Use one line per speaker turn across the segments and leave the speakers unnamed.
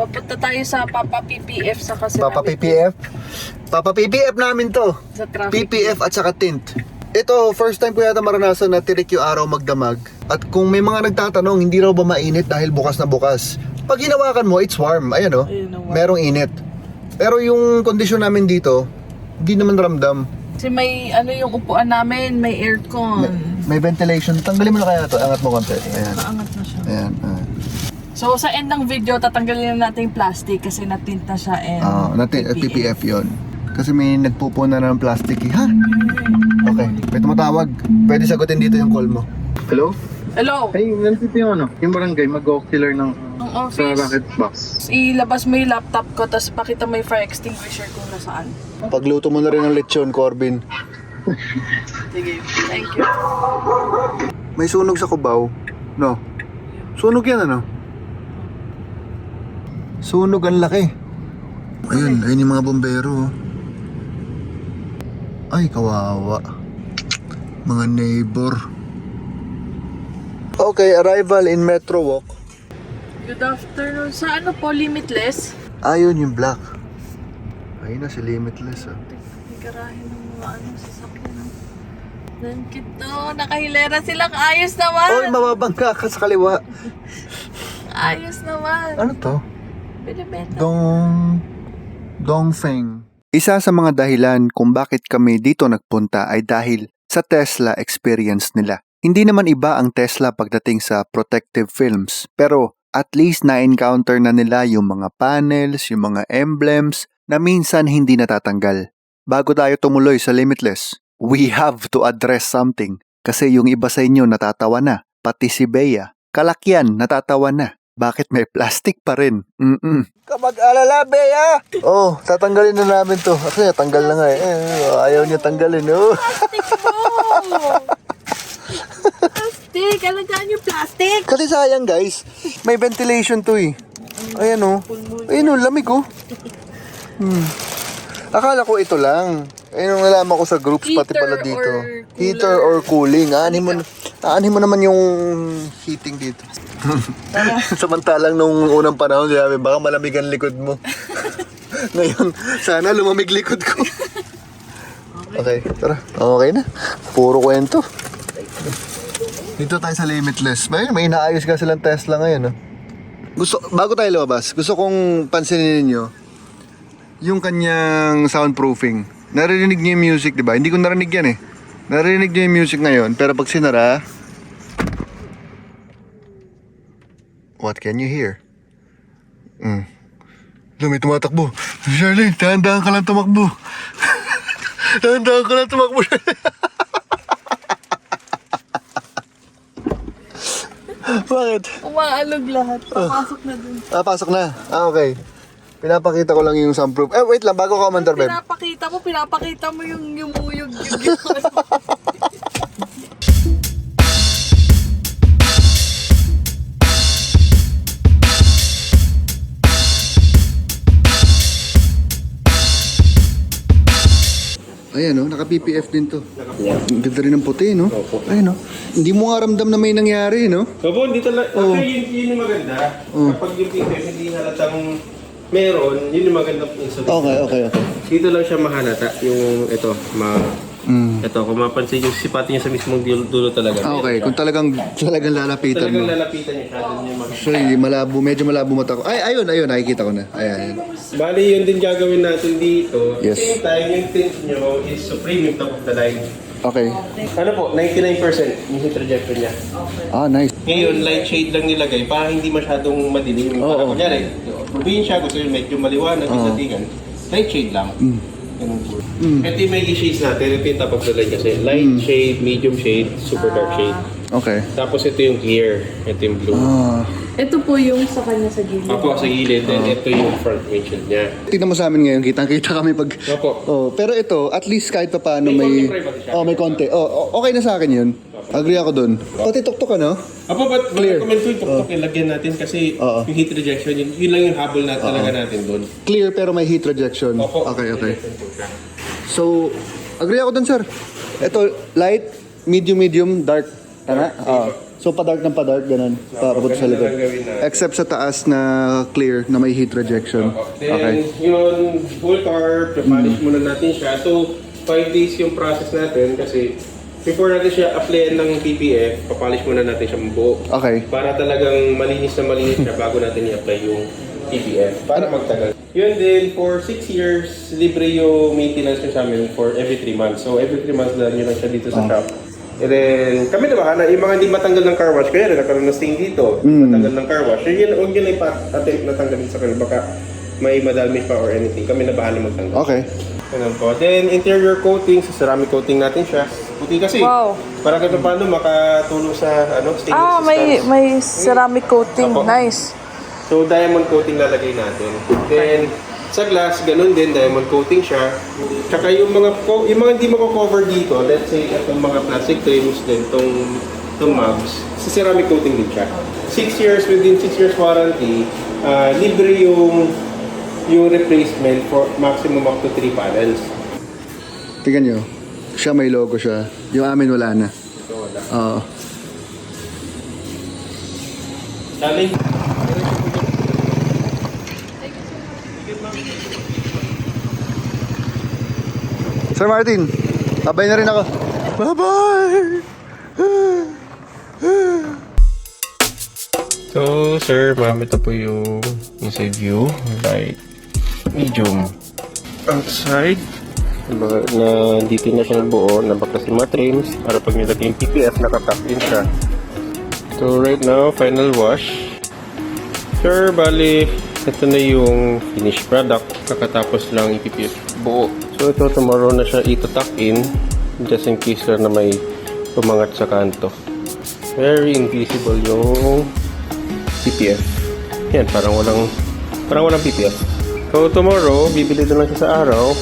Papunta tayo sa Papa PPF sa kasi
Papa PPF. Papa PPF namin to.
sa traffic.
PPF at saka tint. Ito, first time ko yata maranasan na tirik yung araw magdamag. At kung may mga nagtatanong, hindi raw ba mainit dahil bukas na bukas? Pag hinawakan mo, it's warm. Ayan o,
Ayun, warm.
merong init. Pero yung kondisyon namin dito, hindi naman ramdam.
Kasi may ano yung upuan namin, may aircon.
May ventilation. Tanggalin mo na kaya to. Angat mo konti. Ayan.
Naangat na siya.
Ayan.
So sa end ng video, tatanggalin na natin yung plastic kasi natint na siya and
PPF yon. Kasi may nagpupuna na ng plastic eh. Ha? Okay. May tumatawag. Pwede sagutin dito yung call mo. Hello?
Hello!
Ay, nandito yung ano, yung barangay, mag-auxiliar ng
Ang
sa
office.
rocket box.
Ilabas mo yung laptop ko, tapos pakita mo yung fire extinguisher kung nasaan.
Pagluto mo na rin ng lechon, Corbin.
Sige, thank you.
May sunog sa Cubao. No? Sunog yan ano? Sunog ang laki. Ayun, ayun yung mga bombero. Oh. Ay, kawawa. Mga neighbor. Okay, arrival in Metro Walk.
Good afternoon. Sa ano po, Limitless?
Ayun yung black. Ayun na si Limitless ah.
May garahe ng mga ano, sasakyan. Nankit to, nakahilera silang ayos naman.
Oy, mababangga ka sa kaliwa.
Ayos naman.
Ano to?
Binibenta.
Dongfeng. Isa sa mga dahilan kung bakit kami dito nagpunta ay dahil sa Tesla experience nila. Hindi naman iba ang Tesla pagdating sa protective films, pero at least na-encounter na nila yung mga panels, yung mga emblems na minsan hindi natatanggal. Bago tayo tumuloy sa Limitless, we have to address something kasi yung iba sa inyo natatawa na, pati si Bea. Kalakyan, natatawa na. Bakit may plastic pa rin? Kamag-alala, Bea! Oh, tatanggalin na namin to. Kasi tanggal na nga eh. Ayaw niya tanggalin, oh.
Plastic po! Plastic! Alagaan yung plastic!
Kasi sayang, guys. May ventilation to eh. Ayan oh. Ayan oh, lamig oh. Akala ko ito lang. Ayun ang nalaman ko sa groups pati pala
Heater
dito.
or
Heater or cooling. Aanin mo naman yung heating dito. Samantalang nung unang panahon, sabi, baka malamig ang likod mo. Ngayon, sana lumamig likod ko. Okay, tara. Okay na. Puro kwento. Dito tayo sa Limitless. May inaayos ka silang Tesla ngayon. Bago tayo lumabas, gusto kong pansinin ninyo yung kanyang soundproofing. Narinig niyo yung music, di ba? Hindi ko narinig yan eh. Narinig niyo yung music ngayon, pero pag sinara, what can you hear? May tumatakbo. Charlene, dahan-dahan ka lang tumakbo. Dahan-dahan ka lang tumakbo. Bakit?
Umaalog lahat. Papasok na dun.
Pasok na. Okay. Pinapakita ko lang yung soundproof. Wait lang, bago ka umandar, babe.
Pinapakita mo yung yumuyog.
Ayan oh, naka-PPF din to. Ang ganda rin ng puti, no? Ayan oh. Hindi mo nga ramdam na may nangyari, no?
Opo, dito lang. Yun yung maganda. Kapag yung PPF hindi halatang meron, yun yung maganda installation.
Okay.
Dito lang siya mahalata. Yung ito, ito, kung mapansin yung sipati niya sa mismong dulo talaga.
Okay, kung talagang lalapitan
Talagang
mo.
lalapitan niya siya. Doon yung
Actually, medyo malabo mata ko. Ayun, nakikita ko na. Ayan.
Bali, yun din gagawin natin dito.
Yes.
Same time, yung tint nyo is supreme yung top of the line.
Okay.
Ano po, 99% yung heat rejection niya.
Nice.
Ngayon, light shade lang nilagay para hindi masyadong madilim. Para kunyari, probinsya, gusto yun medyo maliwanag yung datingan. Light shade lang. Ganun po. Ito yung may shades natin. Ito yung top of the line kasi. Light shade, medium shade, super dark shade.
Okay.
Tapos ito yung clear. Ito yung blue.
Ito po yung sa kanya sa gilid.
Apo sa gilid, then ito yung front windshield niya.
Tingnan mo sa amin ngayon, kitang-kita kami pag...
Opo.
Pero ito, at least kahit pa paano
May konting privacy siya.
may konti. Okay na sa akin yun. Agree ako dun. Pati tuktok ano?
Apo, but recommend ko yung tuktok ilagyan natin kasi yung heat rejection, yun lang yung habol na talaga natin doon.
Clear pero may heat rejection.
Opo.
Okay.
Rejection po siya.
So, agree ako dun, sir. Ito, light, medium, dark. Tama? So padark ng padark, ganun. Papunta sa
ganun
likod.
na lang gawin natin.
Except sa taas na clear na may heat rejection.
Then,
Okay.
yun, full car, polish muna natin siya. So, 5 days yung process natin kasi before natin siya applyan ng PPF, papalish muna natin siya buo.
Okay.
Para talagang malinis siya bago natin i-apply yung PPF. Para magtagal. Yun din, for 6 years, libre yung maintenance niya sa amin for every 3 months. So, every 3 months lang yun lang siya dito sa shop. And then, kami na bahala, yung mga hindi matanggal ng car wash, kaya rin nagkaroon ng stain dito, matanggal ng car wash. Huwag yun ay attempt na tanggalin sa kanila, baka may madamage pa or anything. Kami na bahala magtanggal.
Okay.
Ganun po. Then, interior coating, sa ceramic coating natin siya. Puti kasi.
Wow.
Para kahit paano makatulong sa stainless steel.
may ceramic coating.
Apo.
Nice.
So, diamond coating lalagay natin. Then, sa glass, ganun din, diamond coating siya. Tsaka yung mga hindi mako-cover dito, let's say, itong mga plastic trims din, itong mugs, sa ceramic coating din siya. 6 years, within 6 years warranty, libre yung replacement for maximum up to 3 panels.
Tingnan nyo. Siya may logo siya. Yung amin wala na.
So, wala.
Oo.
Darling,
Sir Martin, babay na rin ako. Bye-bye!
so, sir, ma'am, ito po yung inside view. Light, medium. Outside, na dito na siyang buo, nabaklas yung mga trims para pag nilagay yung PPF, nakatap din siya. So, right now, final wash. Sir, bali, ito na yung finished product. Nakatapos lang yung PPF buo. So, ito tomorrow na siya itutuck in just in case na may pumangat sa kanto. Very invisible yung PPF. Yan, parang walang PPF. So, tomorrow, bibili na lang siya sa araw.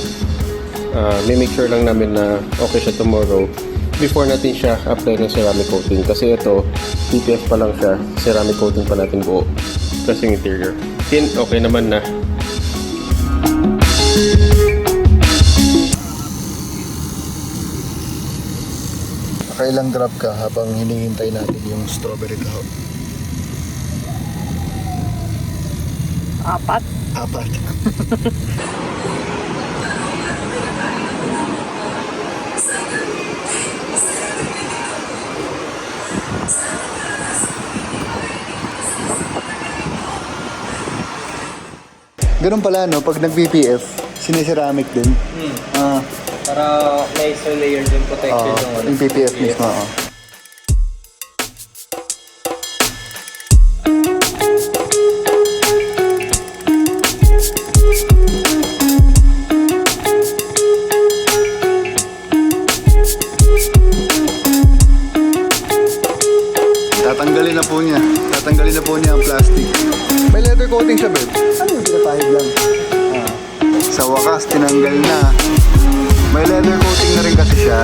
May make sure lang namin na okay siya tomorrow before natin siya apply ng ceramic coating. Kasi ito, PPF pa lang siya, ceramic coating pa natin buo. Plus yung interior. Then, okay naman na.
Nakailang drop ka habang hinihintay natin yung strawberry taho?
4.
4. Ganun pala, no? Pag nag-PPF, siniceramic din.
Para may extra layer din protection
Yung PPF mismo, Tatanggalin na po niya ang plastic. May leather coating siya, babe. Ano yung pinapahid lang? Sa wakas, tinanggal na. May leather coating na rin kasi siya.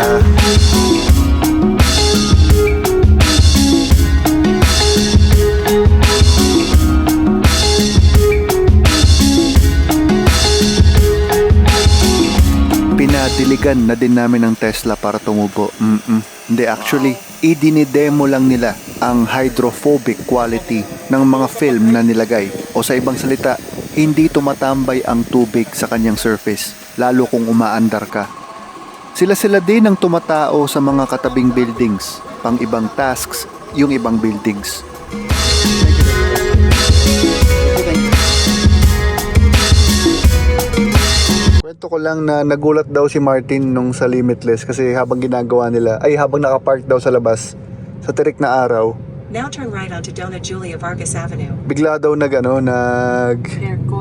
Pinadiligan na din namin ang Tesla para tumubo. Hindi, actually, idinidemo lang nila ang hydrophobic quality ng mga film na nilagay. O sa ibang salita, hindi tumatambay ang tubig sa kanyang surface, lalo kung umaandar ka. Sila-sila din ang tumatao sa mga katabing buildings, pang ibang tasks, yung ibang buildings. Kwento ko lang na nagulat daw si Martin nung sa Limitless kasi habang nakapark daw sa labas sa tirik na araw,
Now turn right onto Dona Julia Vargas Avenue.
bigla daw
Aircon.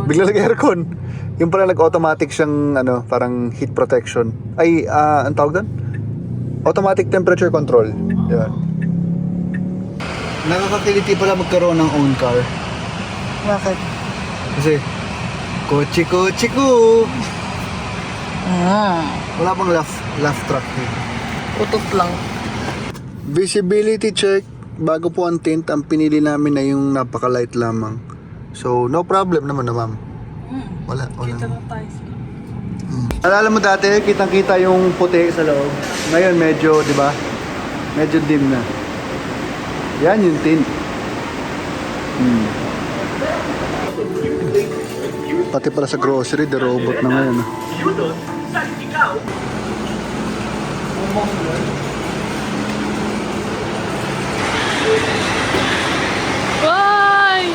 bigla nag-aircon. Yung pala nag-automatic siyang parang heat protection. Ang tawag doon? Automatic temperature control. Yan. Nakakakiliti pala magkaroon ng own car.
Bakit?
Kasi kotse ko. Wala bang laugh track dito.
Utot lang.
Visibility check. Bago po ang tint, ang pinili namin na yung napaka-light lamang. So, no problem naman na, ma'am. Wala.
Kita mo tayo.
Alala mo dati, kitang-kita yung puti sa loob. Ngayon, medyo, di ba? Medyo dim na. Yan yung tint. Pati pala sa grocery, the robot na ngayon.
Bye!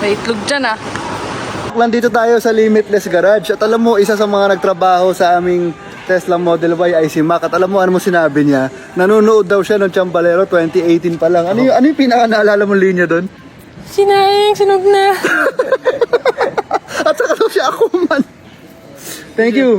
May itlog dyan ah.
Nandito tayo sa Limitless Garage at alam mo, isa sa mga nagtrabaho sa aming Tesla Model Y ay si Mac. At alam mo, ano mo sinabi niya? Nanonood daw siya ng Chambalero 2018 pa lang. Ano yung pinaka naalala mong linya doon?
Sinayang, sunog na.
At saka daw siya ako man. Thank you.